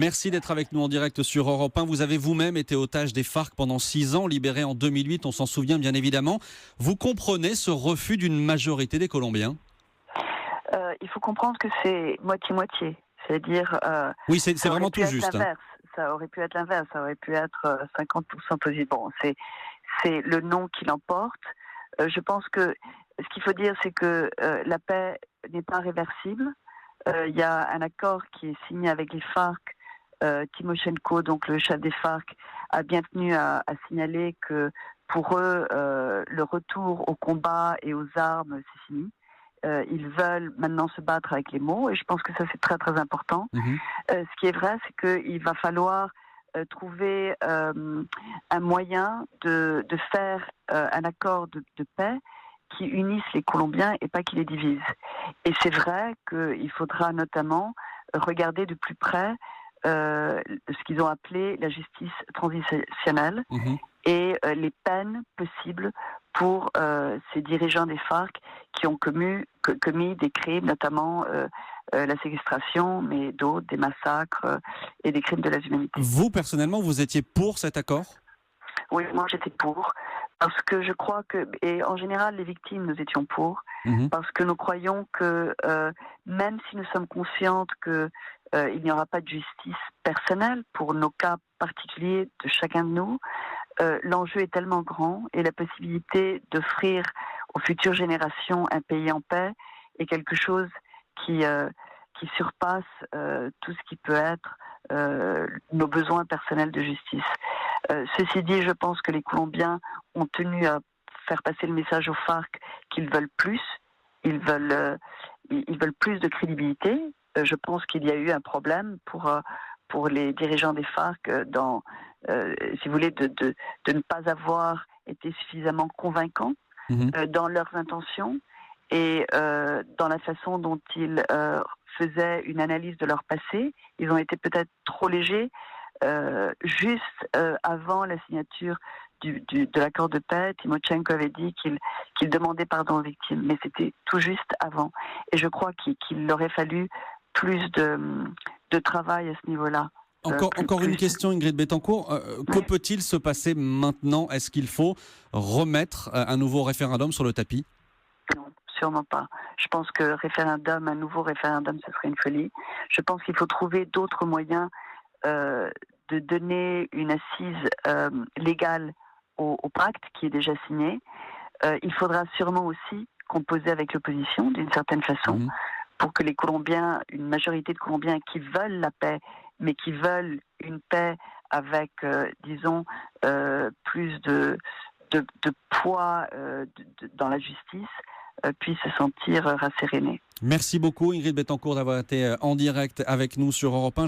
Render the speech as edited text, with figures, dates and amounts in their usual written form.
Merci d'être avec nous en direct sur Europe 1. Vous avez vous-même été otage des FARC pendant 6 ans, libéré en 2008, on s'en souvient bien évidemment. Vous comprenez ce refus d'une majorité des Colombiens ? Il faut comprendre que c'est moitié-moitié. C'est-à-dire, Oui, c'est ça aurait vraiment pu tout être juste. Hein. l'inverse. Ça aurait pu être l'inverse. Ça aurait pu être 50% positif. Bon, c'est le non qui l'emporte. Je pense que ce qu'il faut dire, c'est que la paix n'est pas réversible. Il y a un accord qui est signé avec les FARC. Timoshenko, donc le chef des FARC, a bien tenu à signaler que pour eux, le retour au combat et aux armes, c'est fini. Ils veulent maintenant se battre avec les mots, et je pense que ça c'est très très important. Mhm. Ce qui est vrai, c'est qu'il va falloir trouver un moyen de faire un accord de paix qui unisse les Colombiens et pas qui les divise. Et c'est vrai qu'il faudra notamment regarder de plus près ce qu'ils ont appelé la justice transitionnelle Mhm. et les peines possibles pour ces dirigeants des FARC qui ont commis des crimes, notamment la séquestration, mais d'autres, des massacres et des crimes de lèse humanité. Vous, personnellement, vous étiez pour cet accord ? Oui, moi j'étais pour, parce que je crois que, et en général les victimes, nous étions pour, Mhm. parce que nous croyons que même si nous sommes conscientes que il n'y aura pas de justice personnelle pour nos cas particuliers de chacun de nous, l'enjeu est tellement grand et la possibilité d'offrir aux futures générations un pays en paix est quelque chose qui surpasse tout ce qui peut être nos besoins personnels de justice. Ceci dit, je pense que les Colombiens ont tenu à faire passer le message aux FARC qu'ils veulent plus. Ils veulent plus de crédibilité. Je pense qu'il y a eu un problème pour les dirigeants des FARC si vous voulez, de ne pas avoir été suffisamment convaincants Mhm. dans leurs intentions et dans la façon dont ils faisaient une analyse de leur passé. Ils ont été peut-être trop légers juste avant la signature de l'accord de paix. Timoshenko avait dit qu'il demandait pardon aux victimes, mais c'était tout juste avant. Et je crois qu'il aurait fallu plus de travail à ce niveau-là. Encore une question, Ingrid Betancourt. Que Ouais. peut-il se passer maintenant ? Est-ce qu'il faut remettre un nouveau référendum sur le tapis ? Non, sûrement pas. Je pense que un nouveau référendum, ce serait une folie. Je pense qu'il faut trouver d'autres moyens de donner une assise légale au pacte qui est déjà signé. Il faudra sûrement aussi composer avec l'opposition d'une certaine façon Mhm. pour que les Colombiens, une majorité de Colombiens qui veulent la paix, mais qui veulent une paix avec, disons, plus de poids dans la justice, puissent se sentir rassérénés. Merci beaucoup, Ingrid Betancourt, d'avoir été en direct avec nous sur Europe 1.